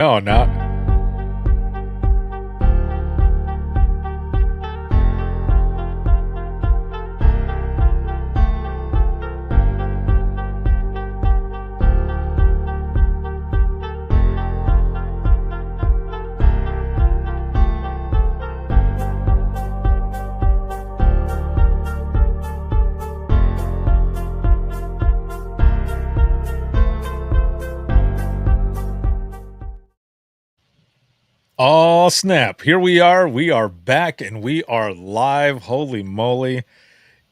No, not oh, snap. Here we are. We are back and we are live. Holy moly.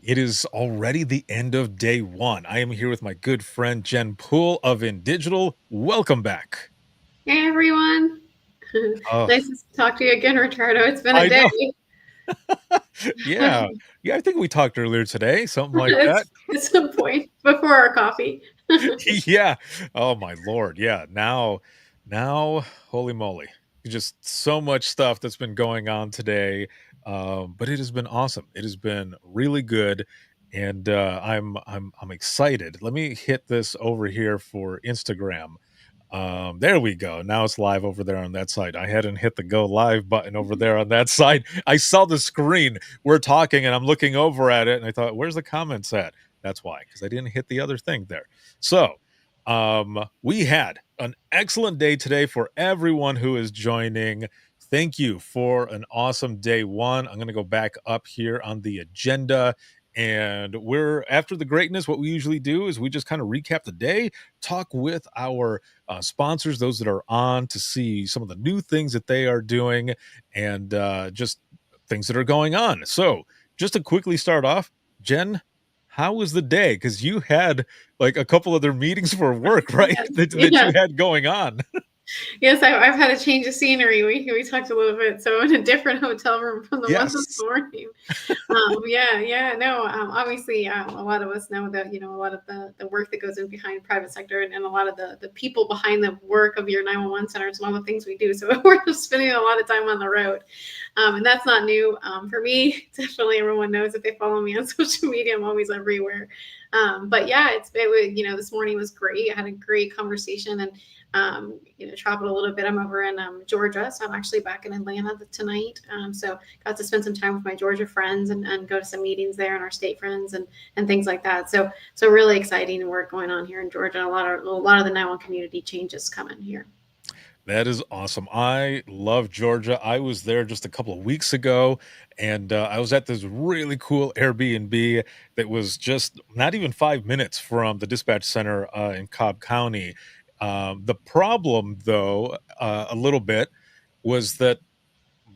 It is already the end of day one. I am here with my good friend Jen Poole of InDigital. Welcome back. Hey everyone. Oh, Nice to talk to you again, Ricardo. It's been a I day. know. Yeah. Yeah, I think we talked earlier today, something like that. At some point before our coffee. Yeah. Oh my lord. Yeah. Now, holy moly. Just so much stuff that's been going on today. But it has been awesome. It has been really good. And I'm excited. Let me hit this over here for Instagram. There we go. Now it's live over there on that side. I hadn't hit the go live button over there on that side. I saw the screen. We're talking and I'm looking over at it and I thought, where's the comments at? That's why, because I didn't hit the other thing there. So, we had an excellent day today for everyone who is joining. Thank you for an awesome day one. I'm going to go back up here on the agenda. And we're after the greatness. What we usually do is we just kind of recap the day, talk with our sponsors, those that are on to see some of the new things that they are doing, and just things that are going on. So, just to quickly start off, Jen, how was the day? Because you had like a couple other meetings for work, right? Yes. that you Yeah. had going on. Yes, I've had a change of scenery. We talked a little bit. So in a different hotel room from the one this Yes. morning. Yeah, no. Obviously, a lot of us know that a lot of the work that goes in behind private sector and a lot of the people behind the work of your 911 centers and all the things we do. So we're just spending a lot of time on the road, and that's not new for me. Definitely, everyone knows if they follow me on social media, I'm always everywhere. But yeah, this morning was great. I had a great conversation and traveled a little bit. I'm over in Georgia, so I'm actually back in Atlanta tonight. So got to spend some time with my Georgia friends and go to some meetings there and our state friends and things like that. So really exciting work going on here in Georgia. A lot of the 911 community changes coming here. That is awesome. I love Georgia. I was there just a couple of weeks ago, and I was at this really cool Airbnb that was just not even 5 minutes from the dispatch center in Cobb County. The problem, though, a little bit, was that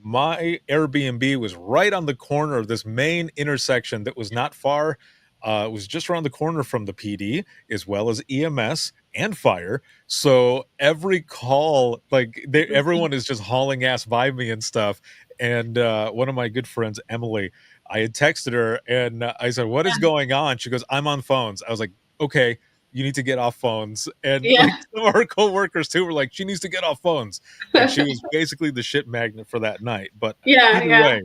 my Airbnb was right on the corner of this main intersection that was not far. It was just around the corner from the PD as well as EMS and fire. So every call, like everyone is just hauling ass by me and stuff. And one of my good friends, Emily, I had texted her and I said, "What is going on?" She goes, "I'm on phones." I was like, "Okay, you need to get off phones." And like Yeah, some of her coworkers too were like, "She needs to get off phones." And she was basically the shit magnet for that night. But yeah, either yeah. way,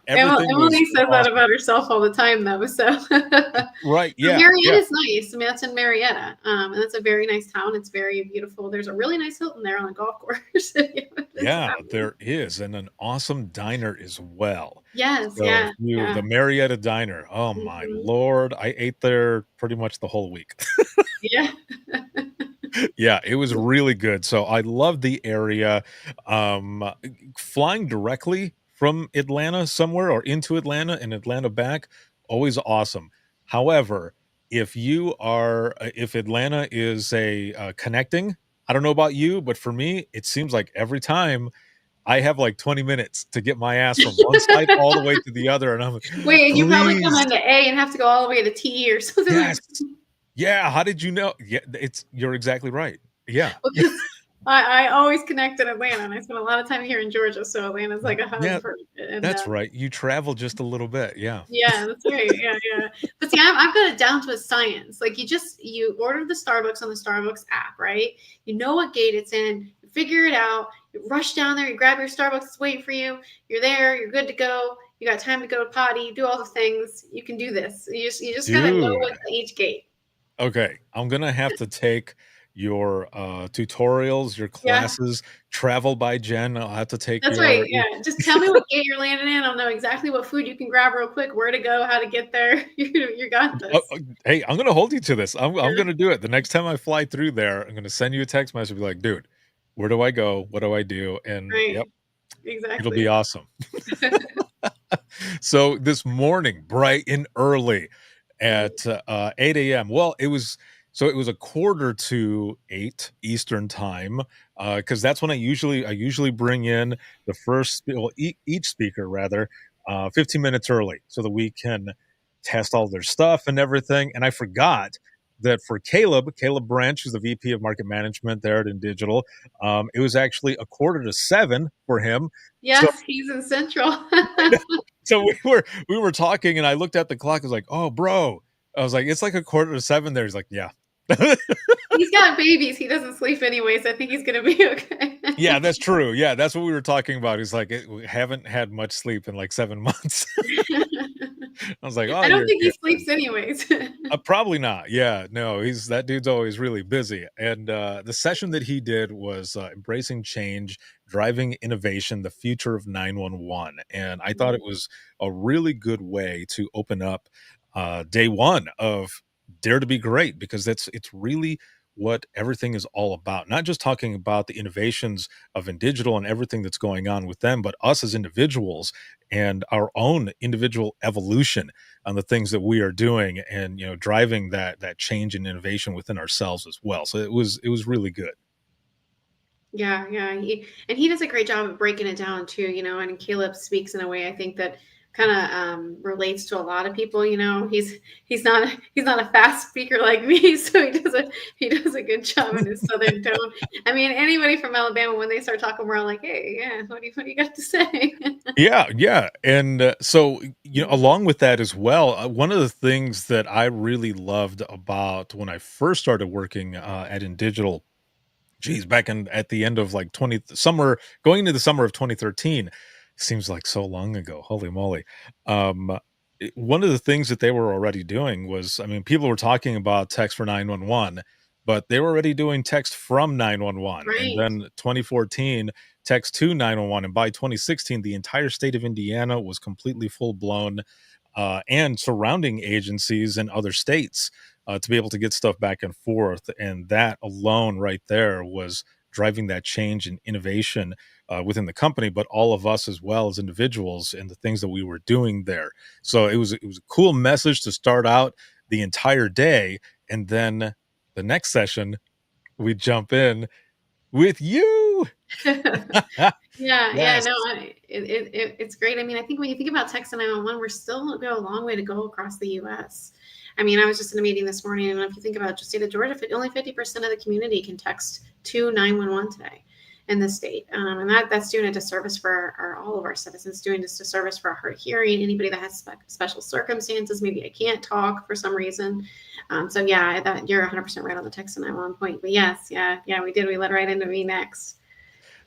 everything was Emily says that awesome. about herself all the time, though. So, so Right? Yeah, yeah, Marietta's nice. I mean, that's in Marietta, and that's a very nice town. It's very beautiful. There's a really nice Hilton there on the golf course. If you haven't been to yeah. that one. There is, and an awesome diner as well. Yes, So if yeah, you the yeah. Marietta Diner, oh my Mhm. lord, I ate there pretty much the whole week. Yeah. Yeah, it was really good. So I love the area. Flying directly from Atlanta somewhere or into Atlanta and Atlanta back, always awesome. However, if Atlanta is a connecting, I don't know about you, but for me, it seems like every time I have like 20 minutes to get my ass from one side all the way to the other, and I'm like, Wait, you probably come please, into A and have to go all the way to T or something like yes, yeah. How did you know? Yeah, you're exactly right. Yeah, because I always connect in Atlanta, and I spend a lot of time here in Georgia, so Atlanta's like a hub yeah. for it. And That's right. You travel just a little bit, yeah. yeah, that's right. Yeah, yeah. But see, I've got it down to a science. Like you order the Starbucks on the Starbucks app, right? You know what gate it's in. You figure it out. You rush down there. You grab your Starbucks. It's waiting for you. You're there. You're good to go. You got time to go to potty. You do all the things. You can do this. You just gotta know Dude, what's at each gate. okay, I'm gonna have to take your tutorials, your Yeah. classes. Travel by Jen. I'll have to take That's right, your yeah, just tell me what gate you're landing in, I'll know exactly what food you can grab real quick, where to go, how to get there. You got Oh, this. hey, I'm gonna hold you to this. I'm Yeah, gonna do it. The next time I fly through there, I'm gonna send you a text message, be like, "Dude, where do I go? What do I do?" And yep, right, it'll be exactly. awesome. So this morning, bright and early Mhm. at 8 a.m. Well, it was a quarter to 8 Eastern time, because that's when I usually bring in the each speaker rather, 15 minutes early so that we can test all their stuff and everything. And I forgot that for Caleb Branch, who's the VP of Market Management there at InDigital, it was actually a quarter to 7 for him. So Yes, he's in Central. so we were talking, and I looked at the clock. I was like, "Oh, bro," I was like, "It's like a quarter to 7 there." He's like, "Yeah." He's got babies, he doesn't sleep anyways, I think he's gonna be okay. Yeah, that's true. Yeah, that's what we were talking about. He's like, "We haven't had much sleep in, like, 7 months." I was like, "Oh, I don't you're think he good." sleeps anyways. Probably not. Yeah, no, he's that dude's always really busy. And the session that he did was embracing change, driving innovation, the future of 911. And I thought it Mhm. was a really good way to open up day one of Dare to Be Great, because it's really what everything is all about. Not just talking about the innovations of InDigital and everything that's going on with them, but us as individuals and our own individual evolution on the things that we are doing, and driving that change and innovation within ourselves as well. So it was really good. Yeah, yeah, he does a great job of breaking it down too, and Caleb speaks in a way I think that kind of relates to a lot of people. He's not a fast speaker like me, so he does a good job in his southern tone. I mean, anybody from Alabama, when they start talking, we're all like, hey, yeah, what do you got to say? Yeah, yeah. And so along with that as well, one of the things that I really loved about when I first started working at InDigital, geez, back in at the end of like 20 summer, going into the summer of 2013, seems like so long ago. Holy moly. One of the things that they were already doing was, I mean, people were talking about text for 911, but they were already doing text from 911. And Right. then 2014, text to 911. And by 2016, the entire state of Indiana was completely full blown, and surrounding agencies in other states, to be able to get stuff back and forth. And that alone, right there, was driving that change and innovation within the company, but all of us as well as individuals and the things that we were doing there. So it was a cool message to start out the entire day, and then the next session we jump in with you. Yeah, yeah, Yes. no, it's great. I mean, I think when you think about text and 911, we're still got a long way to go across the U.S. I mean, I was just in a meeting this morning, and if you think about just state of Georgia, only 50% of the community can text to 911 today in the state, and that's doing a disservice for all of our citizens, doing just a service for our hard hearing, anybody that has special circumstances, maybe I can't talk for some reason. So yeah, that you're 100% right on the text and 911 point. But yes, yeah, yeah, we did. We led right into me next.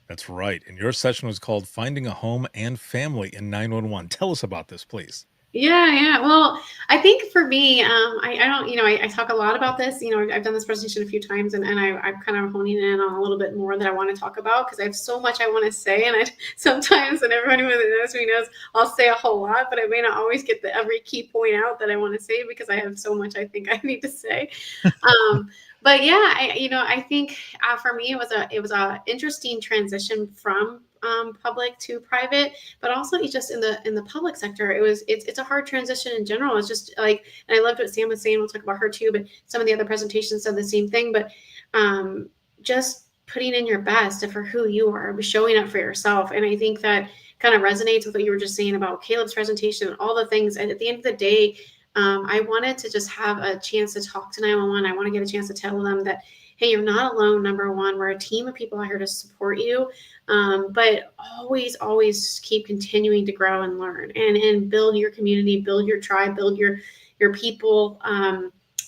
That's right. And your session was called Finding a Home and Family in 911. Tell us about this, please. Yeah, yeah. Well, I think for me, I don't, I talk a lot about this. I've done this presentation a few times, and I'm kind of honing in on a little bit more that I want to talk about because I have so much I want to say, and I sometimes, and everyone who knows me knows, I'll say a whole lot, but I may not always get every key point out that I want to say because I have so much I think I need to say. Um, but yeah, I think for me it was a interesting transition from public to private, but also it's just in the public sector it's a hard transition in general. It's just like, and I loved what Sam was saying, we'll talk about her too, but some of the other presentations said the same thing. But um, just putting in your best for who you are, showing up for yourself. And I think that kind of resonates with what you were just saying about Caleb's presentation and all the things. And at the end of the day, I wanted to just have a chance to talk to 911. I want to get a chance to tell them that, hey, you're not alone. Number one, we're a team of people out here to support you. But always, always keep continuing to grow and learn and build your community, build your tribe, build your people.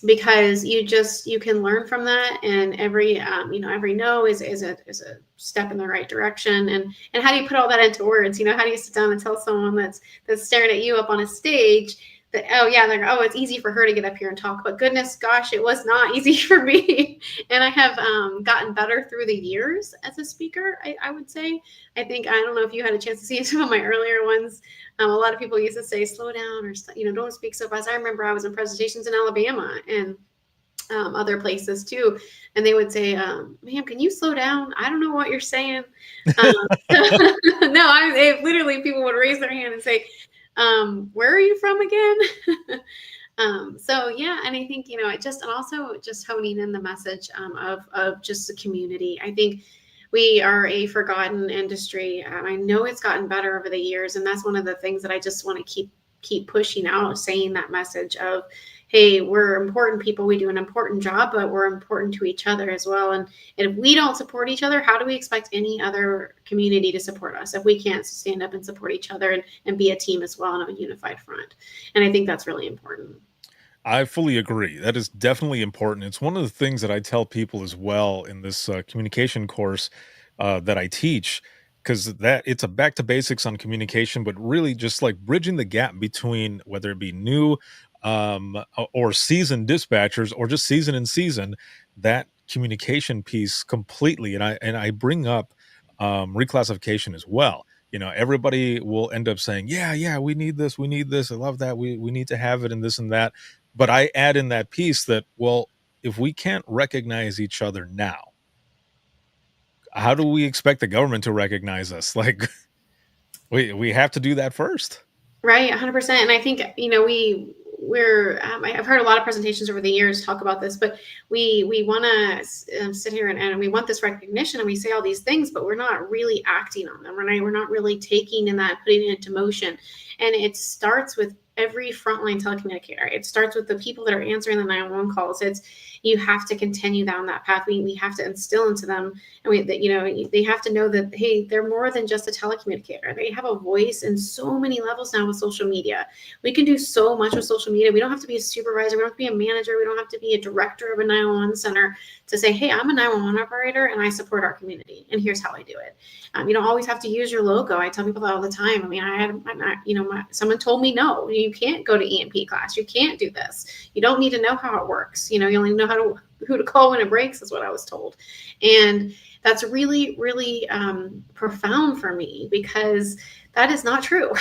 Because you can learn from that, and every no is a step in the right direction. And how do you put all that into words? How do you sit down and tell someone that's staring at you up on a stage Oh yeah, like, oh, it's easy for her to get up here and talk, but goodness gosh, it was not easy for me. And I have gotten better through the years as a speaker. I would say. I think I don't know if you had a chance to see some of my earlier ones. A lot of people used to say, "Slow down," or don't speak so fast. I remember I was in presentations in Alabama and other places too, and they would say, "Ma'am, can you slow down? I don't know what you're saying." Um, no, literally people would raise their hand and say, "Where are you from again?" So yeah, and I think it just and also just honing in the message of just the community. I think we are a forgotten industry. I know it's gotten better over the years, and that's one of the things that I just want to keep pushing out, saying that message of, hey, we're important people, we do an important job, but we're important to each other as well. And if we don't support each other, how do we expect any other community to support us if we can't stand up and support each other and be a team as well on a unified front? And I think that's really important. I fully agree. That is definitely important. It's one of the things that I tell people as well in this communication course that I teach, because that it's a back to basics on communication, but really just like bridging the gap between whether it be new or seasoned dispatchers or just season and season, that communication piece completely. And I bring up reclassification as well. Everybody will end up saying, yeah, yeah, we need this, we need this, I love that, we need to have it, and this and that, but I add in that piece that, well, if we can't recognize each other now, how do we expect the government to recognize us? Like, we have to do that first. Right, 100%. And I think, we're I've heard a lot of presentations over the years talk about this, but we want to sit here and we want this recognition, and we say all these things, but we're not really acting on them. We're not really taking in that, putting it into motion. And it starts with every frontline telecommunicator. It starts with the people that are answering the 911 calls. It's You have to continue down that path. We have to instill into them, and they have to know that, hey, they're more than just a telecommunicator. They have a voice in so many levels now with social media. We can do so much with social media. We don't have to be a supervisor, we don't have to be a manager, we don't have to be a director of a 911 center to say, hey, I'm a 911 operator and I support our community, and here's how I do it. You don't always have to use your logo. I tell people that all the time. I mean, someone told me, no, you can't go to EMP class, you can't do this, you don't need to know how it works, you only know who to call when it breaks, is what I was told. And that's really, really profound for me, because that is not true.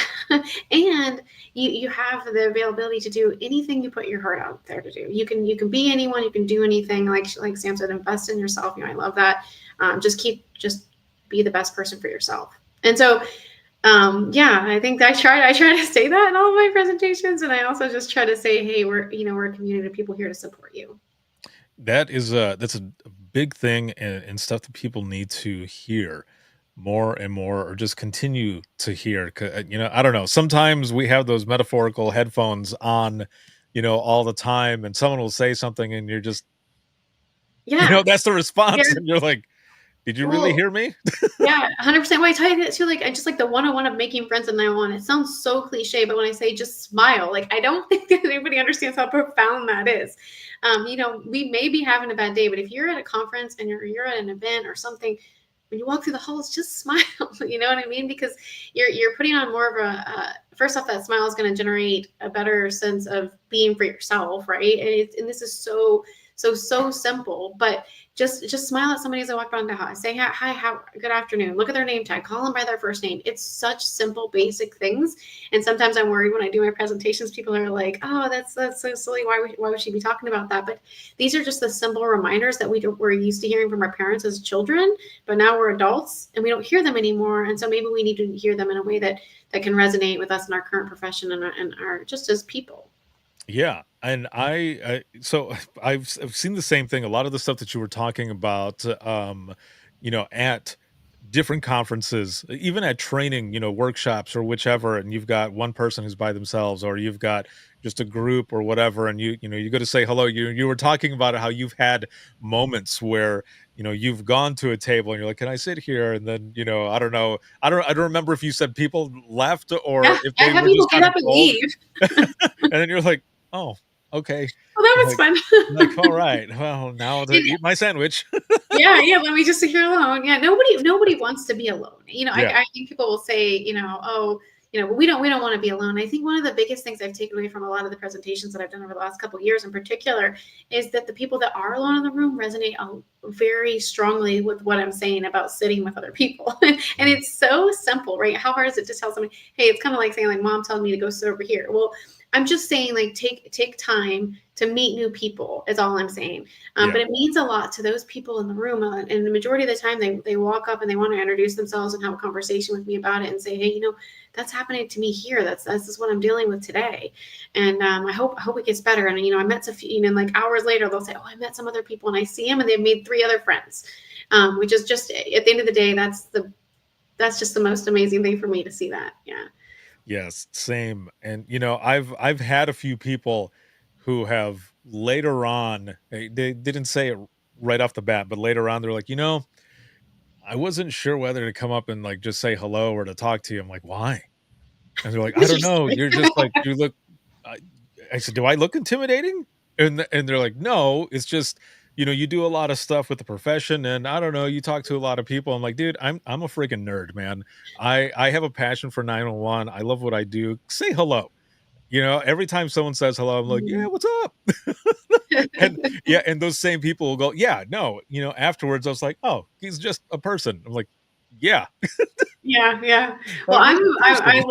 And you have the availability to do anything you put your heart out there to do. You can be anyone, you can do anything. Like Sam said, invest in yourself. I love that. Just be the best person for yourself. And so yeah, I think I try to say that in all of my presentations, and I also just try to say, hey, we're a community of people here to support you. That's a big thing, and stuff that people need to hear more and more, or just continue to hear. I don't know. Sometimes we have those metaphorical headphones on, all the time, and someone will say something, and you're just, Yeah. that's the Yeah. response, and you're like, "Did you really Well, hear me?" yeah, 100%. Well, I tell you that too. Like, I just like the 101 of making friends in 911. It sounds so cliche, but when I say just smile, like, I don't think that anybody understands how profound that is. We may be having a bad day, but if you're at a conference and you're at an event or something, when you walk through the halls, just smile. You know what I mean? Because you're putting on more of first off, that smile is going to generate a better sense of being for yourself, right? And this is so simple, but just smile at somebody as they walk down the hall. Say hi, how good afternoon. Look at their name tag. Call them by their first name. It's such simple, basic things. And sometimes I'm worried when I do my presentations. People are like, "Oh, that's so silly. Why would she be talking about that?" But these are just the simple reminders that we're used to hearing from our parents as children, but now we're adults and we don't hear them anymore. And so maybe we need to hear them in a way that can resonate with us in our current profession and our just as people. Yeah, and so I've seen the same thing. A lot of the stuff that you were talking about, at different conferences, even at training, workshops or whichever, and you've got one person who's by themselves, or you've got just a group or whatever, and you go to say hello. You were talking about how you've had moments where you've gone to a table and you're like, "Can I sit here?" And then I don't know, I don't remember if you said people left or Yeah, if I they have were people just get kind of up and told, leave. and then you're like, "Oh, okay." Well, that was Like fun. "All right, well, now to eat my sandwich." Yeah, yeah, let me just sit here alone. Yeah, nobody wants to be alone. Yeah. I think people will say, oh, we don't want to be alone. I think one of the biggest things I've taken away from a lot of the presentations that I've done over the last couple of years in particular is that the people that are alone in the room resonate very strongly with what I'm saying about sitting with other people. And Mm. it's so simple, right? How hard is it to tell somebody, hey, it's kind of like saying, like, mom telling me to go sit over here. Well, I'm just saying, like, take time to meet new people is all I'm saying. Yeah. But it means a lot to those people in the room. And the majority of the time they walk up and they want to introduce themselves and have a conversation with me about it and say, hey, that's happening to me here. This is what I'm dealing with today. And I hope it gets better. And, I met some, like hours later, they'll say, oh, I met some other people, and I see them and they've made 3 other friends, which is just, at the end of the day, that's just the most amazing thing for me to see that. Yeah. Yes, same. And I've had a few people who have later on, they didn't say it right off the bat, but later on they're like, I wasn't sure whether to come up and like just say hello or to talk to you. I'm like, why? And they're like, I Because don't you're know. scary. You're just like, you look. I, I said, do I look intimidating? And they're like, no, it's just, you do a lot of stuff with the profession, and I don't know, you talk to a lot of people. I'm like, dude, I'm a freaking nerd, man. I have a passion for 911. I love what I do. Say hello. Every time someone says hello, I'm like, yeah, Mhm. what's up? And yeah, and those same people will go, yeah, no, afterwards I was like, oh, he's just a person. I'm like, yeah, Yeah, yeah. Well, I'm just a person.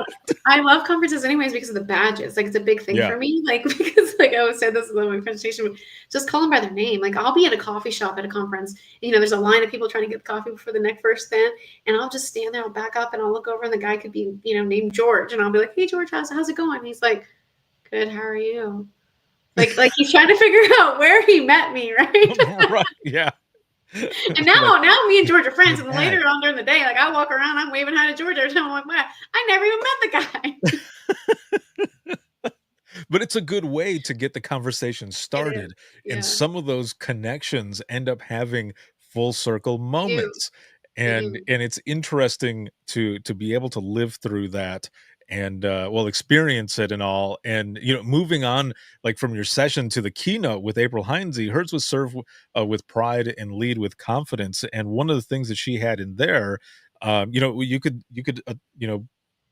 I love conferences anyways because of the badges. Like, it's a big thing Yeah. for me. Like, because, like I always said this in my presentation, just call them by their name. Like, I'll be at a coffee shop at a conference. There's a line of people trying to get the coffee before the next first stand, and I'll just stand there. I'll back up and I'll look over, and the guy could be, named George, and I'll be like, "Hey, George, how's it going?" And he's like, "Good. How are you?" Like he's trying to figure out where he met me, right? Right. Yeah. And Like, now me and George are friends. you're And then mad. later on during the day, like, I walk around, I'm waving hi to George every time. I'm like, wow, I never even met the guy. But it's a good way to get the conversation It is. started, and Yeah, some of those connections end up having full circle they do. moments, They and do. it's interesting to be able to live through that and, well, experience it and all, and, moving on, like, from your session to the keynote with April Heinze, hers was serve with pride and lead with confidence, and one of the things that she had in there, you could,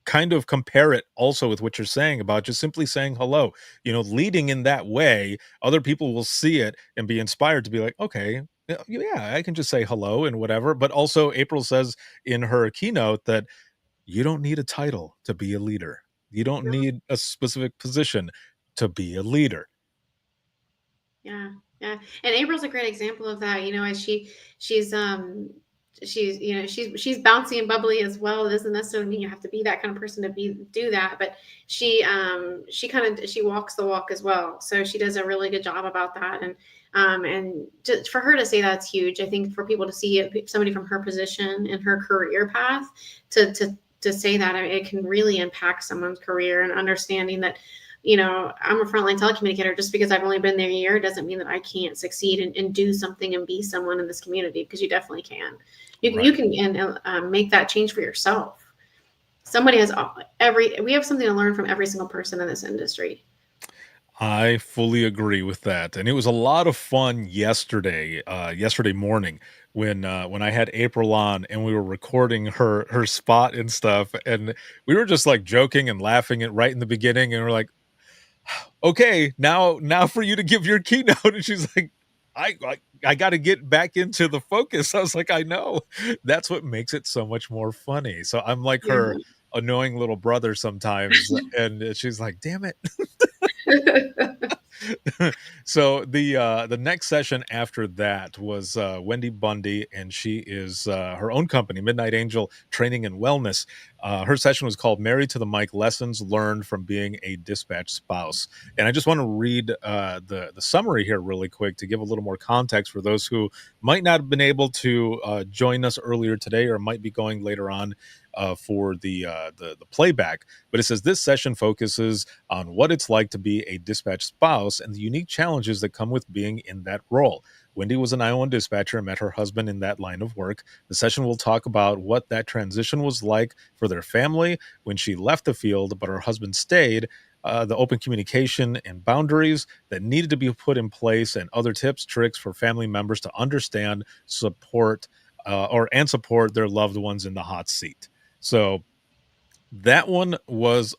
kind of compare it also with what you're saying about just simply saying hello, leading in that way, other people will see it and be inspired to be like, okay, yeah, I can just say hello and whatever. But also, April says in her keynote that you don't need a title to be a leader, you don't No. need a specific position to be a leader. Yeah, yeah. And April's a great example of that. As she's she's bouncy and bubbly as well. It doesn't necessarily mean you have to be that kind of person to do that, but she walks the walk as well. So she does a really good job about that. And just for her to say that's huge. I think for people to see it, somebody from her position and her career path to say that, I mean, it can really impact someone's career, and understanding that, I'm a frontline telecommunicator. Just because I've only been there a year doesn't mean that I can't succeed and do something and be someone in this community, because you definitely can. You Right. can and make that change for yourself. Somebody has we have something to learn from every single person in this industry. I fully agree with that, and it was a lot of fun yesterday morning when I had April on and we were recording her spot and stuff, and we were just like joking and laughing at right in the beginning, and we're like, okay, now for you to give your keynote, and she's like, I got to get back into the focus. I was like, I know, that's what makes it so much more funny. So I'm like her Yeah. annoying little brother sometimes, and she's like, damn it. So the next session after that was Wendy Bundy, and she is her own company, Midnight Angel Training and Wellness. Her session was called "Married to the Mic: Lessons Learned from Being a Dispatch Spouse." And I just want to read the summary here really quick to give a little more context for those who might not have been able to join us earlier today or might be going later on for the playback. But it says this session focuses on what it's like to be a dispatch spouse and the unique challenges that come with being in that role. Wendy was an Iowa dispatcher and met her husband in that line of work. The session will talk about what that transition was like for their family when she left the field, but her husband stayed. The open communication and boundaries that needed to be put in place, and other tips, tricks for family members to understand, support, and support their loved ones in the hot seat. So That one was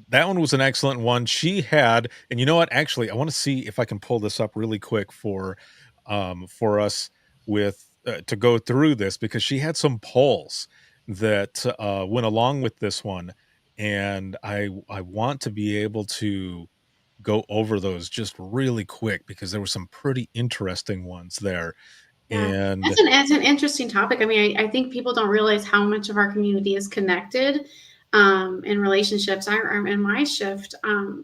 that one was an excellent one. She had and you know what? Actually, I wanna see if I can pull this up really quick for us with to go through this because she had some polls that, went along with this one, and I want to be able to go over those just really quick because there were some pretty interesting ones there, Yeah, and that's an interesting topic. I mean, I think people don't realize how much of our community is connected in relationships. In my shift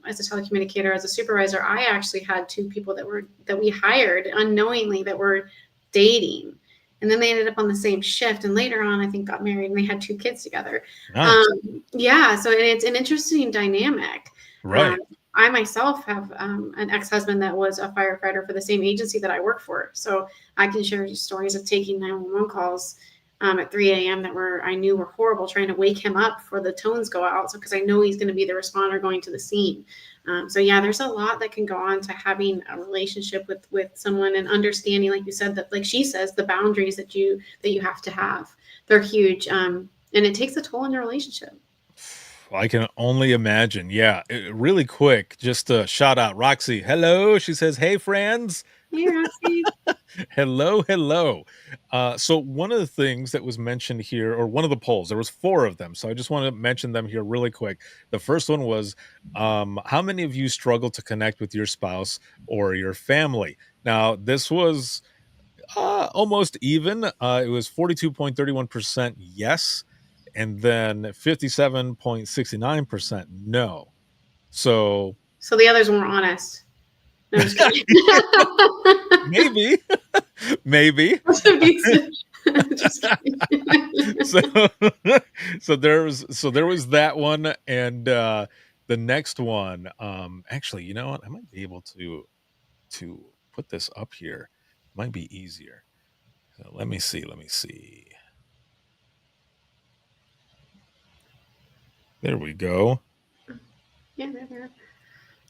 as a telecommunicator, as a supervisor, I actually had two people that we hired unknowingly that were dating, and then they ended up on the same shift. And later on, I think got married and they had two kids together. nice. Yeah, so it's an interesting dynamic. Um, Right. I myself have an ex-husband that was a firefighter for the same agency that I work for, so I can share stories of taking 911 calls at 3 a.m. that I knew were horrible, trying to wake him up before the tones go out. So, because I know he's going to be the responder going to the scene. So yeah, there's a lot that can go on to having a relationship with someone and understanding, like you said, that like she says, the boundaries that you have to have. They're huge, and it takes a toll on your relationship. I can only imagine. Yeah, really quick, just a shout out Roxy. Hello, she says, "Hey friends." Hey, Roxy. Hello, hello. So one of the things that was mentioned here, or one of the polls, there was four of them. So I just want to mention them here really quick. The first one was, how many of you struggle to connect with your spouse or your family? Now this was almost even. It was 42.31% yes, and then 57.69% no. So So the others weren't honest. No, I'm just kidding. maybe, maybe. Just kidding. So there was that one, and the next one. Actually, you know what? I might be able to put this up here. Might be easier. So let me see. Let me see. There we go. Yeah, there.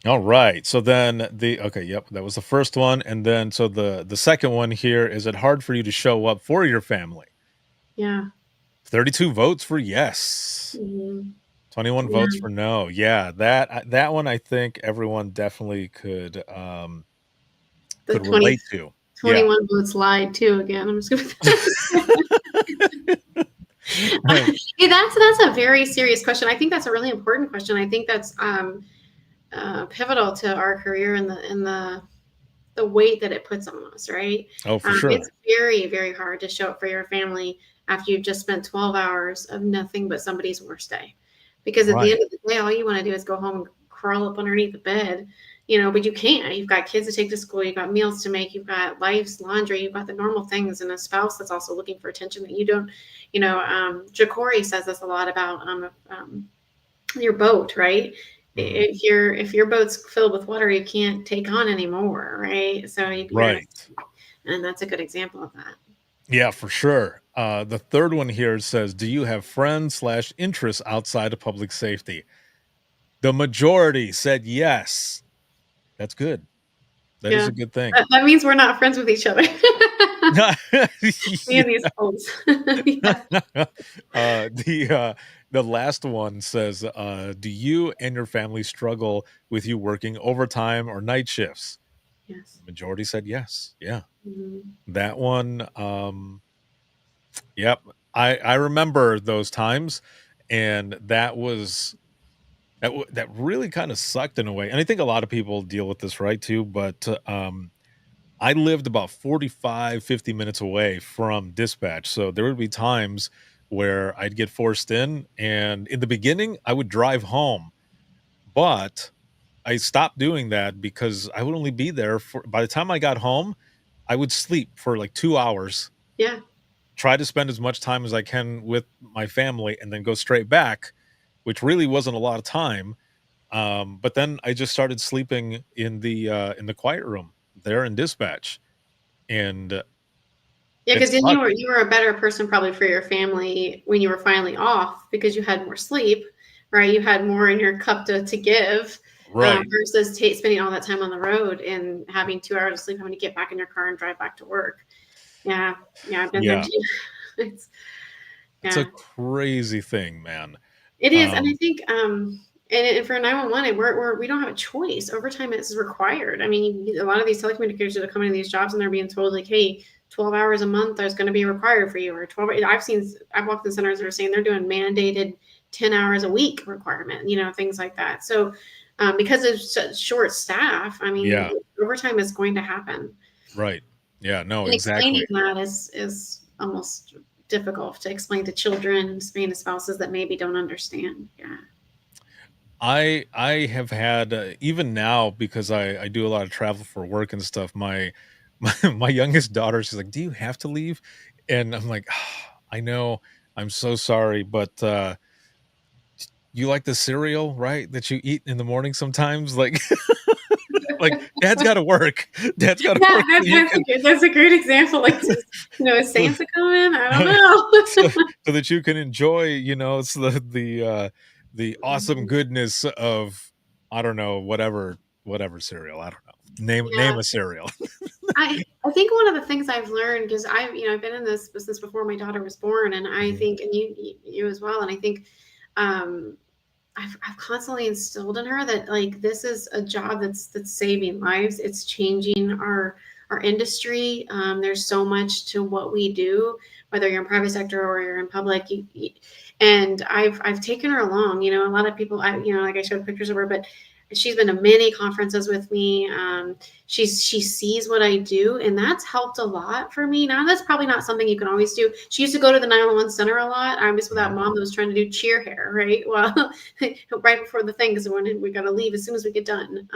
All right. So then the okay, yep, that was the first one, and then so the second one here is it hard for you to show up for your family? Yeah. 32 votes for yes. Mhm. 21 votes Yeah. for no. Yeah, that one I think everyone definitely The could relate to. Yeah. 21 votes lied too again. I'm just gonna Yeah, that's a very serious question. I think that's a really important question. I think that's pivotal to our career and the weight that it puts on us, right? Oh, for It's sure. very, very hard to show up for your family after you've just spent 12 hours of nothing but somebody's worst day. Because at the Right. end of the day, all you want to do is go home and curl up underneath the bed, but you can't. You've got kids to take to school, you've got meals to make, you've got life's laundry, you've got the normal things, and a spouse that's also looking for attention that you don't, Jacori says this a lot about your boat, right? Mhm. If your boat's filled with water, you can't take on anymore, right? So you're in Right. a, and that's a good example of that. Yeah, for sure. The third one here says, "Do you have friends slash interests outside of public safety?" The majority said yes. That's good. That is Yeah, a good thing. that means we're not friends with each other. Me and these Yeah. folks. Yeah. The last one says, "Do you and your family struggle with you working overtime or night shifts?" Yes. Majority said yes. Yeah. Mhm. That one, yep. I remember those times, and that really kinda sucked in a way, and I think a lot of people deal with this, right, too, but, I lived about 45, 50 minutes away from dispatch, so there would be times where I'd get forced and in the beginning, I would drive home, but I stopped doing that because I would only be there for by the time I got home, I would sleep for, like, 2 hours, Yeah. try to spend as much time as I can with my family, and then go straight back, which really wasn't a lot of time, but then I just started sleeping in the quiet room there in dispatch, and Yeah, it because then sucked. you were a better person probably for your family when you were finally off because you had more sleep, right? You had more in your cup to give Right. versus spending all that time on the road and having 2 hours of sleep, having to get back in your car and drive back to work. Yeah, yeah, I've been there Yeah. too. It's It's a yeah, crazy thing, man. It is, and I Um, think, and for 911, we don't have a choice. Overtime is required. I mean, a lot of these telecommunicators that are coming to these jobs and they're being told like, "Hey, 12 hours a month is going to be required for you," or 12. I've walked in centers that are saying they're doing mandated 10 hours a week requirement. Things like that. So, because of such short staff, I mean, yeah, overtime is going to happen. right. Yeah, no, And explaining exactly. that is almost difficult to explain to children, explain to spouses that maybe don't understand. Yeah. I have had, even now, because I do a lot of travel for work and stuff, my youngest daughter, she's like, "Do you have to leave?" And I'm like, "Ah, I know, I'm so sorry, but, you like the cereal, right, that you eat in the morning sometimes?" Like like, "Dad's gotta work. Dad's gotta Yeah, work so you can that's a great example. Like, is so Santa coming? I don't know. so so that you can enjoy, the awesome goodness of, I don't know, whatever cereal, I don't know. Name Yeah, a cereal. I think one of the things I've learned because I've been in this business before my daughter was born, and I Mhm. think, and you as well, and I think, um, I've constantly instilled in her that like this is a job that's saving lives. It's changing our industry. There's so much to what we do, whether you're in private sector or you're in public. And I've taken her along. A lot of people. Like I showed pictures of her, but she's been to many conferences with me. She sees what I do, and that's helped a lot for me. Now that's probably not something you can always do. She used to go to the 911 center a lot. I was with that Mhm. mom that was trying to do cheer hair, right? Well, right before the thing, because when we got to leave as soon as we get done.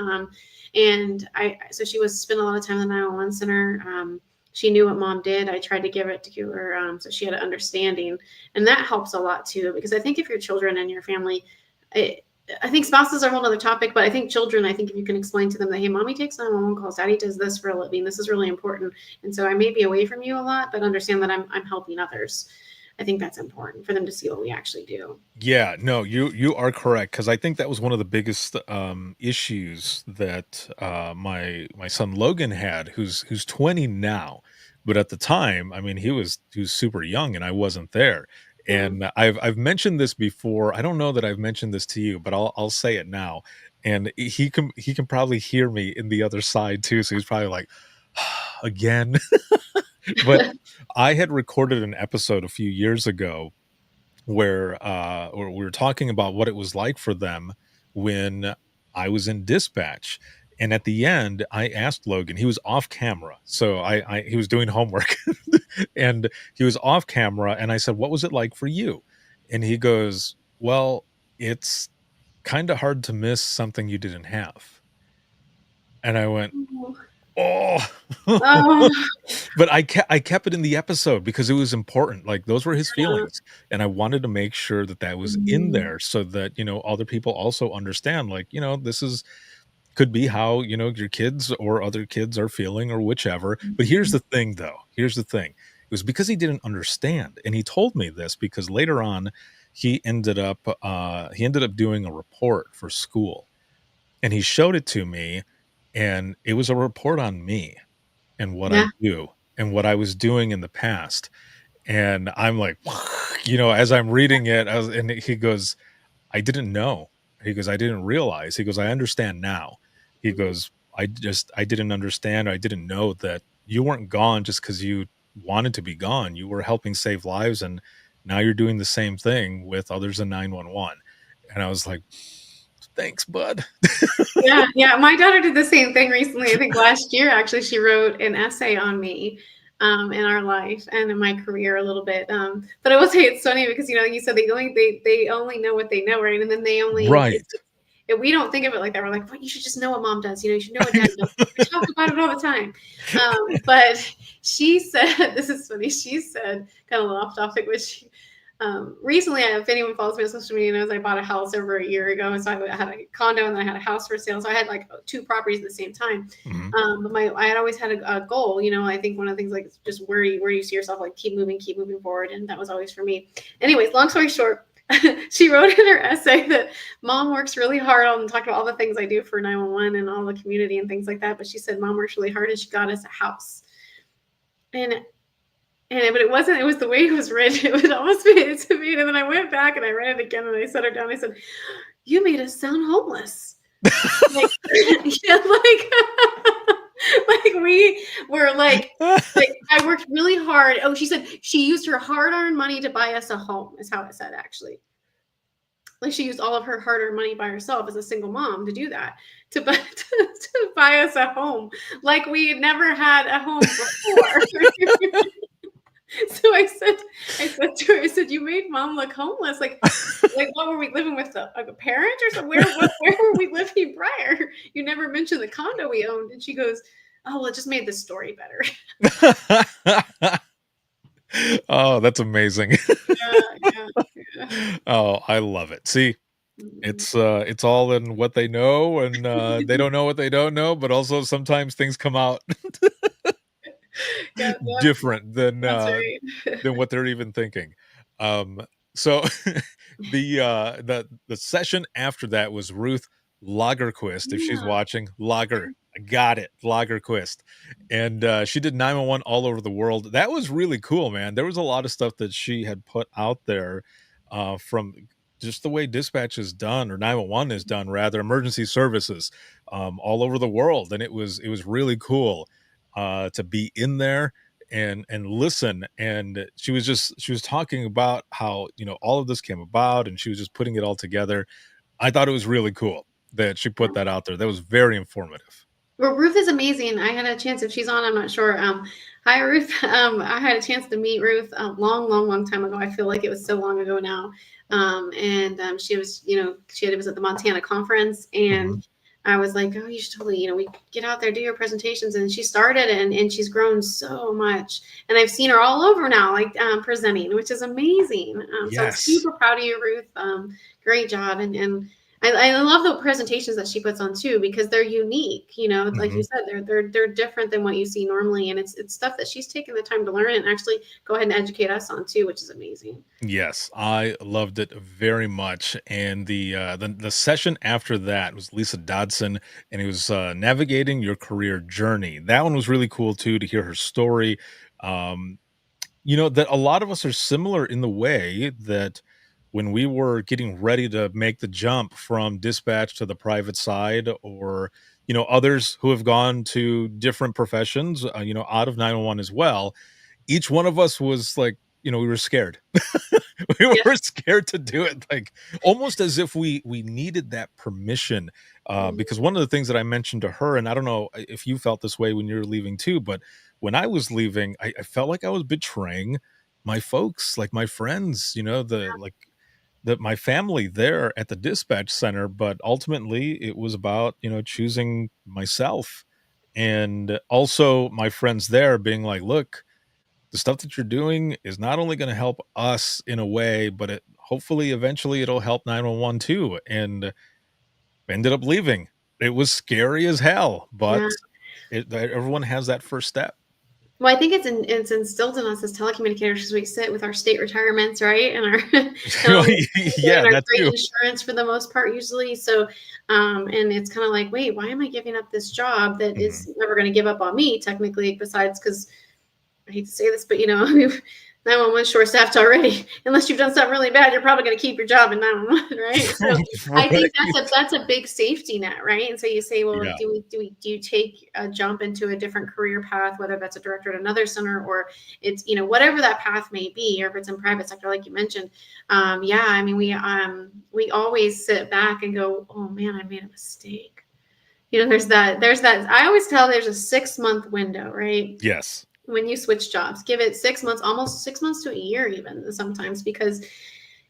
And so she was spent a lot of time in the 911 center. She knew what mom did. I tried to give it to her, so she had an understanding, and that helps a lot too. Because I think if your children and your family, it, I think spouses are a whole other topic, but I think children, I think if you can explain to them that, hey, mommy takes 911 calls, daddy does this for a living, this is really important. And so I may be away from you a lot, but understand that I'm helping others. I think that's important for them to see what we actually do. Yeah, no, you are correct, because I think that was one of the biggest, issues that, my son Logan had, who's 20 now, but at the time, I mean, he was super young and I wasn't there, Yeah. and I've mentioned this before. I don't know that I've mentioned this to you, but I'll say it now, and he can probably hear me in the other side too, so he's probably like, "Again?" But I had recorded an episode a few years ago where we were talking about what it was like for them when I was in dispatch. And at the end, I asked Logan, he was off camera. So he was doing homework and he was off camera. And I said, "What was it like for you?" And he goes, "Well, it's kind of hard to miss something you didn't have." And I went, "Oh." Oh, But I kept it in the episode because it was important, like, those were his yeah. feelings, and I wanted to make sure that that was in Mhm. there so that, other people also understand, like, this is could be how, your kids or other kids are feeling or whichever. But here's Mhm. the thing, though, here's the thing. It was because he didn't understand, and he told me this because later on, he ended up doing a report for school, and he showed it to me, and it was a report on me and what I Yeah. do and what I was doing in the past. And I'm like, as I'm reading it, and he goes, "I didn't know." He goes, "I didn't realize." He goes, "I understand now." He Mhm. goes, I didn't understand. I didn't know that you weren't gone just because you wanted to be gone. You were helping save lives. And now you're doing the same thing with others in 911." And I was like, "Thanks, bud." Yeah, yeah. My daughter did the same thing recently. I think last year, actually, she wrote an essay on me, in our life and in my career a little bit. But I will say it's funny because like you said, they only know what they know, right? And then they only Right. we don't think of it like that. We're like, well, you should just know what mom does. You should know what dad does. We talk about it all the time. But she said, this is funny. She said, kind of off topic, but recently, if anyone follows me on social media knows I bought a house over a year ago. And so I had a condo and then I had a house for sale. So I had like two properties at the same time. Mhm. But I had always had a goal. I think one of the things like just where you see yourself, like keep moving forward. And that was always for me. Anyways, long story short, she wrote in her essay that mom works really hard on talking about all the things I do for 911 and all the community and things like that. But she said mom works really hard and she got us a house. And but it wasn't, it was the way it was written. It would almost be it to me. And then I went back and I read it again and I set her down. I said, "You made us sound homeless." Like, yeah, like, like we were like I worked really hard. Oh, she said she used her hard-earned money to buy us a home, is how it said actually. Like she used all of her hard-earned money by herself as a single mom to do that, to buy to buy us a home. Like we had never had a home before. So I said to her, I said, "You made mom look homeless. Like what were we living with? A parent or something? Where were we living prior? You never mentioned the condo we owned." And she goes, "Oh, well, it just made the story better." Oh, that's amazing. Yeah, yeah. Oh, I love it. See, Mhm. it's all in what they know, and, they don't know what they don't know, but also sometimes things come out Yeah, different that's right. than what they're even thinking. Um, so the session after that was Ruth Lagerquist. If she's Yeah. watching, Lager, I got it, Lagerquist, and she did 911 all over the world. That was really cool, man. There was a lot of stuff that she had put out there from just the way dispatch is done, or 911 is done, rather, emergency services all over the world, and it was really cool to be in there and listen. And she was talking about how, all of this came about, and she was just putting it all together. I thought it was really cool that she put that out there. That was very informative. Well, Ruth is amazing. I had a chance, if she's on, I'm not sure. Hi, Ruth. I had a chance to meet Ruth a long, long, long time ago. I feel like it was so long ago now. And she was, she was at the Montana conference, Mhm. and I was like, "Oh, you should totally, we get out there, do your presentations." And she started, and she's grown so much. And I've seen her all over now, like presenting, which is amazing. So I'm Yes. super proud of you, Ruth. Great job. And I love the presentations that she puts on too, because they're unique. Like you Mhm. said, they're different than what you see normally, and it's stuff that she's taken the time to learn and actually go ahead and educate us on too, which is amazing. Yes, I loved it very much. And the session after that was Lisa Dodson, and it was navigating your career journey. That one was really cool too, to hear her story. Um, that a lot of us are similar in the way that when we were getting ready to make the jump from dispatch to the private side, or others who have gone to different professions, out of 911 as well, each one of us was like, we were scared. We Yeah. were scared to do it, like, almost as if we needed that permission, because one of the things that I mentioned to her, and I don't know if you felt this way when you were leaving too, but when I was leaving, I felt like I was betraying my folks, like my friends, my family there at the dispatch center. But ultimately, it was about, choosing myself, and also my friends there being like, "Look, the stuff that you're doing is not only going to help us in a way, but it hopefully eventually it'll help 911 too." And ended up leaving. It was scary as hell, but Yeah. everyone has that first step. Well, I think it's instilled in us as telecommunicators because we sit with our state retirements, right, and our Well, and yeah, our that great too. insurance for the most part usually. So, and it's kind of like, wait, why am I giving up this job that Mhm. is never going to give up on me technically? Besides, because I hate to say this, but 911 short staffed already. Unless you've done something really bad, you're probably going to keep your job in 911, right? So I think Right. that's a big safety net, right? And so you say, well, Yeah. do you take a jump into a different career path, whether that's a director at another center, or it's whatever that path may be, or if it's in private sector, like you mentioned. Yeah, I mean, we always sit back and go, oh man, I made a mistake. There's that. I always tell there's a 6 month window, right? Yes. When you switch jobs, give it 6 months, almost 6 months to a year even sometimes, because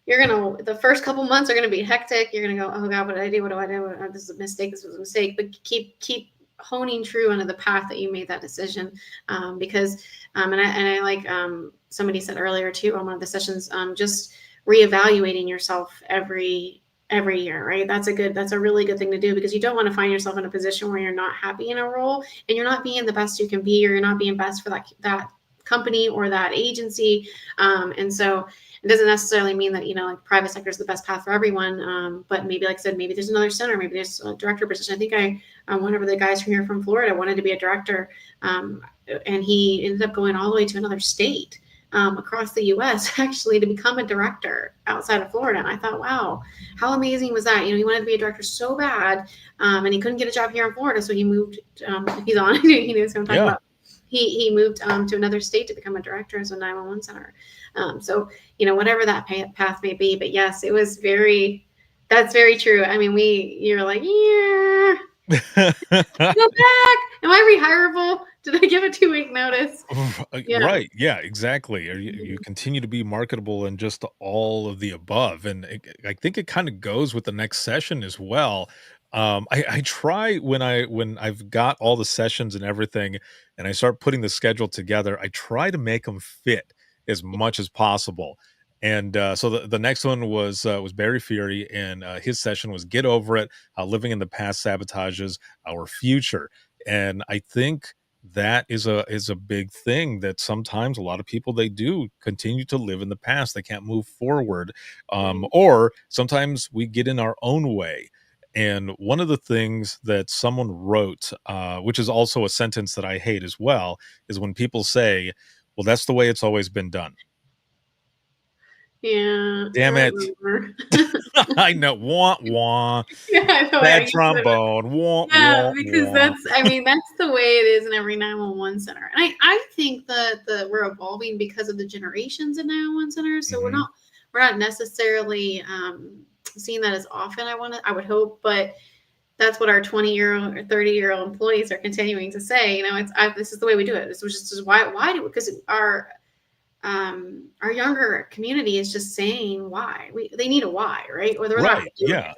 the first couple months are gonna be hectic. You're gonna go, oh god, what did I do? What do I do? This is a mistake. This was a mistake. But keep honing true into the path that you made that decision. Because and I like somebody said earlier too on one of the sessions, just reevaluating yourself every year, right? That's a really good thing to do, because you don't want to find yourself in a position where you're not happy in a role and you're not being the best you can be, or you're not being best for that company or that agency. And so it doesn't necessarily mean that like private sector is the best path for everyone. But maybe, like I said, maybe there's another center, maybe there's a director position. I think one of the guys from here from Florida wanted to be a director, and he ended up going all the way to another state. across the U.S. actually to become a director outside of Florida. And I thought, wow, how amazing was that? You know, he wanted to be a director so bad, and he couldn't get a job here in Florida, so he moved. He's on. He knows what I'm talking Yeah. about. He moved to another state to become a director as a 911 center. So you know, whatever that path may be, but yes, it was very. That's very true. I mean, you're like, yeah, go back. Am I rehirable? Did I give a 2 week notice? Yeah. Right. Yeah, exactly. Or you Mhm. continue to be marketable and just all of the above. And I think it kind of goes with the next session as well. I try when I've got all the sessions and everything, and I start putting the schedule together, I try to make them fit as much as possible. And so the next one was Barry Fury, and his session was "Get Over It: How Living in the Past Sabotages Our Future." And I think that is a big thing that sometimes a lot of people, they do continue to live in the past. They can't move forward, Right. or sometimes we get in our own way. And one of the things that someone wrote, which is also a sentence that I hate as well, is when people say, well, that's the way it's always been done. Yeah, I Damn it. remember. I know. Wah wah. Yeah, I know. I Sad used to. trombone. Wah Yeah, wah because wah. I mean, that's the way it is in every 911 center. And I think that we're evolving because of the generations in 911 centers. So Hmm. we're not necessarily seeing that as often. I would hope, but that's what our 20-year-old or 30-year-old employees are continuing to say. You know, this is the way we do it. This was just why do because our younger community is just saying why they need a why, right? Or they're not Right. doing Yeah. it.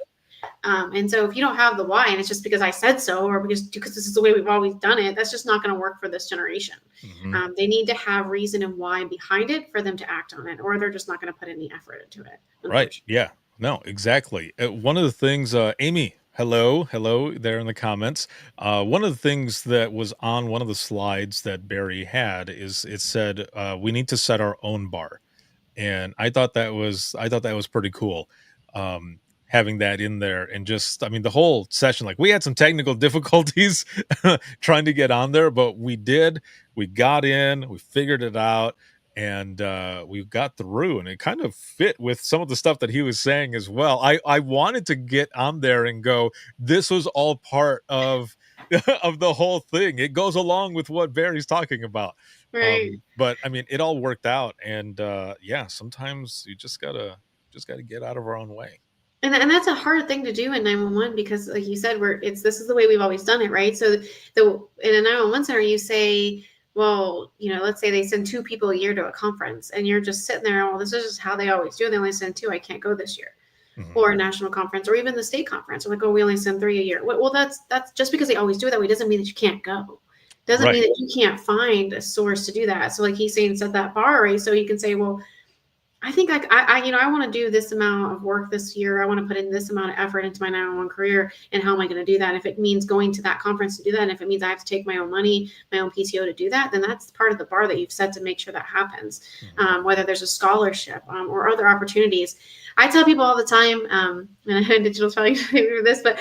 And so if you don't have the why and it's just because I said so or because this is the way we've always done it, that's just not going to work for this generation. Hmm. They need to have reason and why behind it for them to act on it, or they're just not going to put any effort into it, Right. unfortunately. Yeah. No, exactly. One of the things, Amy, hello there in the comments. One of the things that was on one of the slides that Barry had is it said, we need to set our own bar. And I thought that was pretty cool. Having that in there, and just, I mean, the whole session, like, we had some technical difficulties trying to get on there, but we got in, we figured it out, and we got through, and it kind of fit with some of the stuff that he was saying as well. I wanted to get on there and go, this was all part of of the whole thing. It goes along with what Barry's talking about. Right. But I mean, it all worked out, and yeah, sometimes you just gotta get out of our own way. And that's a hard thing to do in 911 because, like you said, this is the way we've always done it, right? So in a 911 center, you say, well, you know, let's say they send 2 people a year to a conference, and you're just sitting there, well, this is just how they always do it. They only send two. I can't go this year. Mhm. Or a national conference, or even the state conference. Or like, oh, we only send 3 a year. Well, that's just because they always do it that way doesn't mean that you can't go. Doesn't mean Right. that you can't find a source to do that. So, like he's saying, set that bar, right? So you can say, well, I think you know, I want to do this amount of work this year. I want to put in this amount of effort into my 911 career. And how am I going to do that? And if it means going to that conference to do that, and if it means I have to take my own money, my own PTO to do that, then that's part of the bar that you've set to make sure that happens. Mhm. Whether there's a scholarship or other opportunities. I tell people all the time, and I know Digital's probably for this, but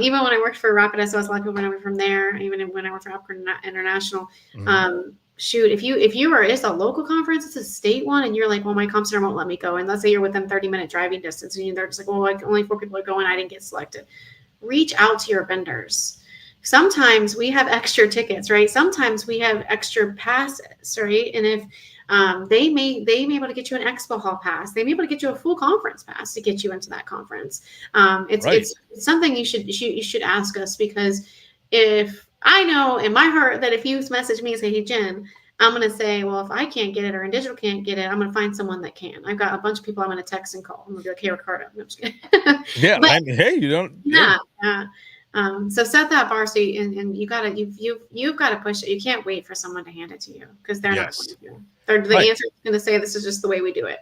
even when I worked for Rapid SOS, a lot of people went over from there. Even when I worked for Upper International, Mhm. shoot, if you are, it's a local conference, it's a state one, and you're like, well, my comp center won't let me go, and let's say you're within 30-minute driving distance, and they're just like, well, like only 4 people are going, I didn't get selected. Reach out to your vendors. Sometimes we have extra tickets, right? Sometimes we have extra passes, right? And if they may be able to get you an expo hall pass, they may be able to get you a full conference pass to get you into that conference. It's Right. it's something you should ask us, because if I know in my heart that if you message me and say, hey Jen, I'm gonna say, well, if I can't get it or in digital can't get it, I'm gonna find someone that can. I've got a bunch of people I'm gonna text and call. I'm gonna be like, hey Ricardo. No, I'm just kidding. Yeah, But and hey, you don't, hey. yeah, yeah. So set that bar, so and you gotta you've got to push it. You can't wait for someone to hand it to you, because they're not going Yes. to. The Right. answer is going to say this is just the way we do it.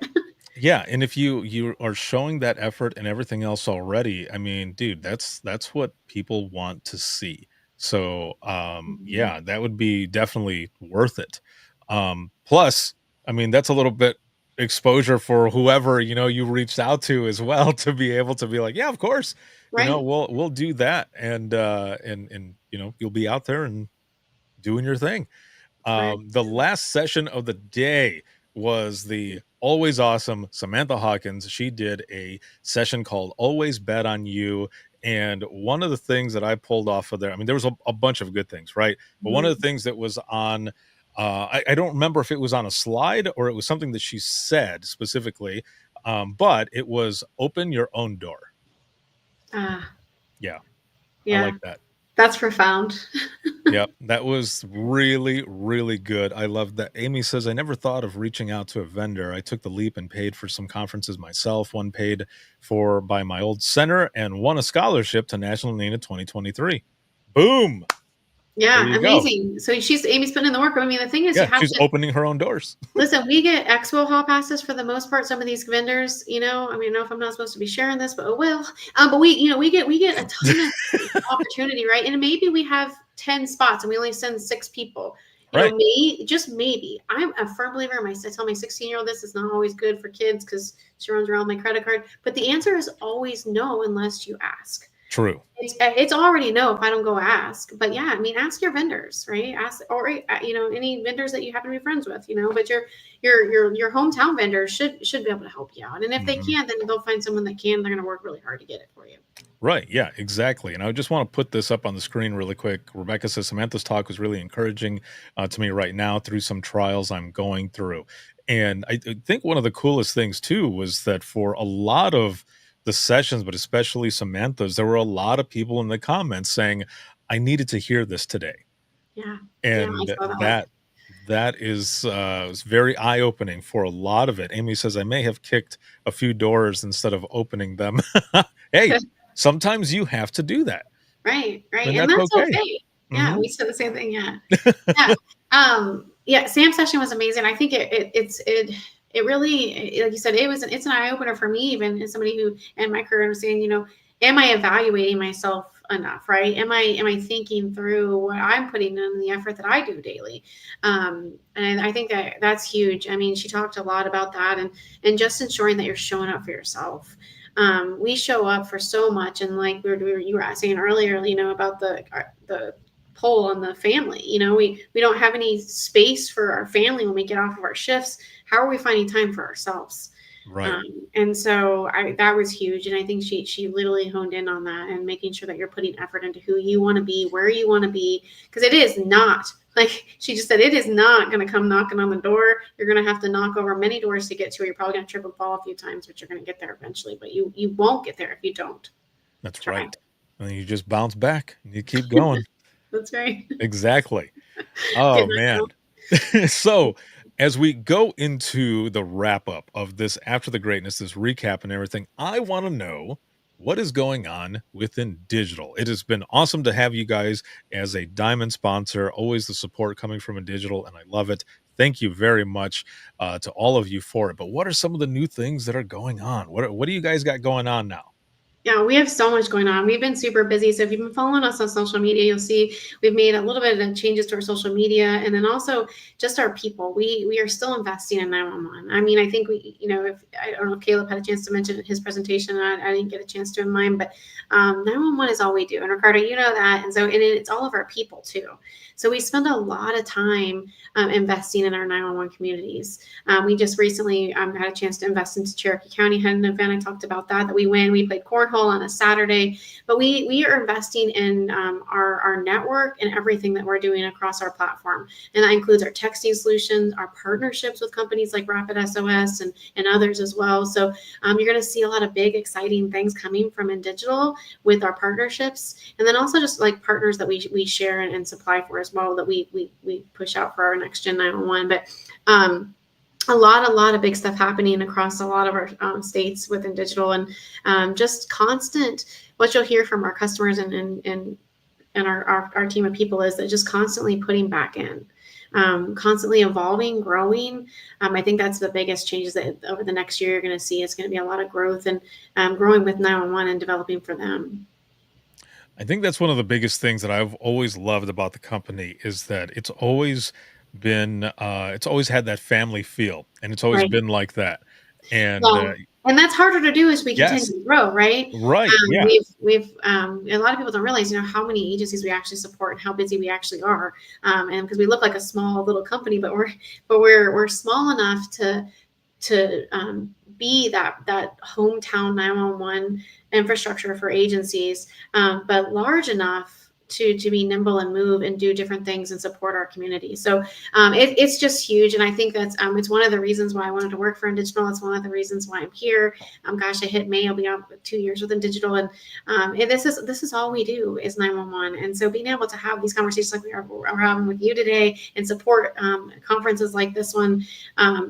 Yeah, and if you are showing that effort and everything else already, I mean, dude, that's what people want to see. So, Mhm. yeah, that would be definitely worth it. Plus, I mean, that's a little bit exposure for whoever, you reached out to as well, to be able to be like, yeah, of course, Right? we'll do that, and you'll be out there and doing your thing. Right. The last session of the day. was the always awesome Samantha Hawkins. She did a session called Always Bet on You. And one of the things that I pulled off of there, I mean, there was a bunch of good things, right? But one of the Mhm. things that was on, I don't remember if it was on a slide or it was something that she said specifically, but it was open your own door. Ah, Yeah, I yeah, like that. that's profound. Yep, that was really, really good. I love that. Amy says, I never thought of reaching out to a vendor. I took the leap and paid for some conferences myself, one paid for by my old center, and won a scholarship to National NINA 2023. Boom. There Yeah, you go. amazing. So Amy's putting in the work. I mean, the thing is, you Yeah, have she's to opening her own doors. listen. We get expo hall passes for the most part. Some of these vendors, I mean, I know if I'm not supposed to be sharing this, but oh well. But we get a ton of opportunity, right? And maybe we have 10 spots and we only send 6 people. Right. Just maybe. I'm a firm believer. I tell my 16-year-old this is not always good for kids because she runs around my credit card. But the answer is always no unless you ask. True. It's already no if I don't go ask. But yeah, I mean, ask your vendors, right? Ask or any vendors that you happen to be friends with, but your hometown vendors should be able to help you out. And if they Mhm. can't, then they'll find someone that can. They're going to work really hard to get it for you. Right. Yeah, exactly. And I just want to put this up on the screen really quick. Rebecca says Samantha's talk was really encouraging to me right now through some trials I'm going through. And I think one of the coolest things too was that for a lot of the sessions, but especially Samantha's, there were a lot of people in the comments saying, I needed to hear this today. Yeah, yeah, I And saw that. that is very eye-opening for a lot of it. Amy says, I may have kicked a few doors instead of opening them. Hey, sometimes you have to do that, Right, right, and and that's that's okay. okay. Yeah, Mhm. we said the same thing. Yeah, yeah. Yeah, Sam's session was amazing. I think it really, like you said, it's an eye opener for me, even as somebody who in my career was saying, am I evaluating myself enough, right? Am I thinking through what I'm putting in the effort that I do daily? And I think that's huge. I mean, she talked a lot about that, and just ensuring that you're showing up for yourself. We show up for so much, and like you were saying earlier, about the pull on the family. We don't have any space for our family when we get off of our shifts. How are we finding time for ourselves? Right. And so that was huge, and I think she literally honed in on that and making sure that you're putting effort into who you want to be, where you want to be, because it is not like she just said, it is not going to come knocking on the door. You're going to have to knock over many doors to get to it. You're probably going to trip and fall a few times, but you're going to get there eventually. But you won't get there if you don't That's try. right. And then you just bounce back and you keep going. That's right. Exactly. Get Oh, myself. man. So, as we go into the wrap up of this After the Greatness, this recap and everything, I want to know what is going on within digital. It has been awesome to have you guys as a diamond sponsor, always the support coming from a digital, and I love it. Thank you very much to all of you for it. But what are some of the new things that are going on? What do you guys got going on now? Yeah, we have so much going on. We've been super busy. So if you've been following us on social media, you'll see we've made a little bit of changes to our social media, and then also just our people. We are still investing in 911. I mean, I think if I don't know if Caleb had a chance to mention in his presentation, I didn't get a chance to in mine, but 911 is all we do. And Ricardo, you know that, and it's all of our people too. So we spend a lot of time investing in our 911 communities. We just recently had a chance to invest into Cherokee County. Had an event. I talked about that we win. We played cornhole on a Saturday, but we are investing in our network and everything that we're doing across our platform, and that includes our texting solutions, our partnerships with companies like Rapid SOS and others as well. So you're going to see a lot of big, exciting things coming from in digital with our partnerships, and then also just like partners that we share and supply for as well that we push out for our next gen 911. But a lot of big stuff happening across a lot of our states within digital, and just constant. What you'll hear from our customers and our team of people is that just constantly putting back in, constantly evolving, growing. I think that's the biggest changes that over the next year you're going to see. It's going to be a lot of growth and growing with 911 and developing for them. I think that's one of the biggest things that I've always loved about the company is that it's always had that family feel, and it's always Right. been like that. And Well, And that's harder to do as we continue Yes. to grow, right? Right. Yeah. We've a lot of people don't realize, how many agencies we actually support and how busy we actually are. And because we look like a small little company, but we're small enough to be that hometown 911 infrastructure for agencies, but large enough to be nimble and move and do different things and support our community. So it's just huge, and I think that's it's one of the reasons why I wanted to work for InDigital. It's one of the reasons why I'm here. Gosh, I hit May. I'll be on 2 years with InDigital, and this is all we do is 911. And so being able to have these conversations like we're having with you today and support conferences like this one,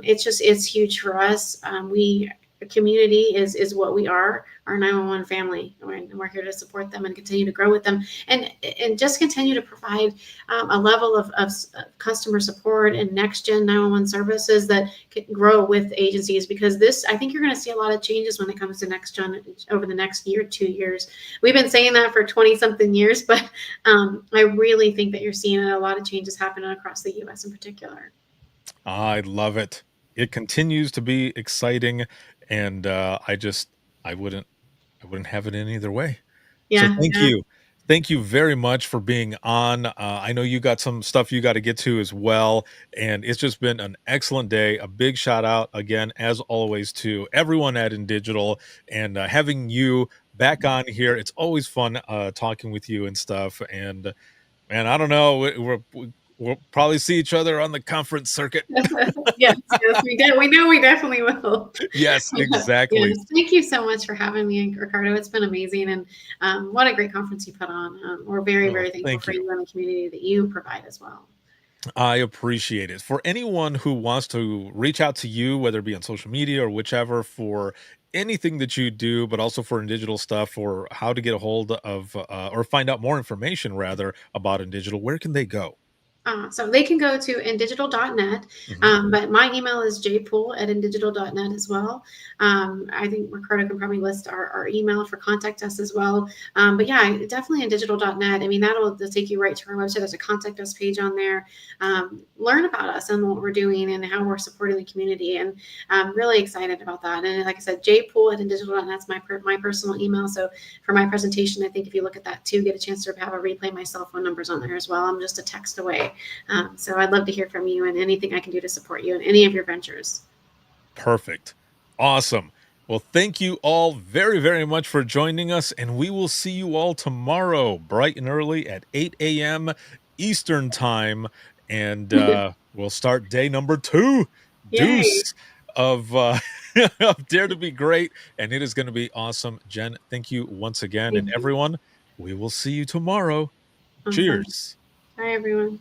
it's huge for us. We community is what we are, our 911 family, and we're here to support them and continue to grow with them, and just continue to provide a level of customer support and next gen 911 services that can grow with agencies, because this, I think you're going to see a lot of changes when it comes to next gen over the next year, 2 years. We've been saying that for 20 something years, but I really think that you're seeing a lot of changes happening across the US in particular. I love it. It continues to be exciting, and I wouldn't I wouldn't have it any other way. So Yeah, thank yeah. you. Thank you very much for being on. I know you got some stuff you got to get to as well, and it's just been an excellent day. A big shout out again, as always, to everyone at InDigital, and having you back on here. It's always fun talking with you and stuff. And man, I don't know, we'll probably see each other on the conference circuit. Yes, yes, we did. We know we definitely will. Yes, exactly. Yes, thank you so much for having me, Ricardo. It's been amazing, and what a great conference you put on. We're very, Oh, very thankful thank for you. you and the community that you provide as well. I appreciate it. For anyone who wants to reach out to you, whether it be on social media or whichever, for anything that you do, but also for InDigital stuff, or how to get a hold of or find out more information rather about InDigital, where can they go? So they can go to indigital.net, Mhm. but my email is jpool@indigital.net as well. I think Ricardo can probably list our email for contact us as well. But yeah, definitely indigital.net. I mean, that'll take you right to our website. There's a contact us page on there. Learn about us and what we're doing and how we're supporting the community. And I'm really excited about that. And like I said, jpool@indigital.net is my personal email. So for my presentation, I think if you look at that too, get a chance to have a replay. My cell phone number's on there as well. I'm just a text away. So I'd love to hear from you and anything I can do to support you in any of your ventures. Perfect. Awesome. Well, thank you all very, very much for joining us, and we will see you all tomorrow, bright and early at 8 a.m. Eastern Time. And we'll start day number 2, Yay. deuce of, of Dare to Be Great. And it is going to be awesome. Jen, thank you once again. And Thank you. everyone, we will see you tomorrow. Awesome. Cheers. Bye, everyone.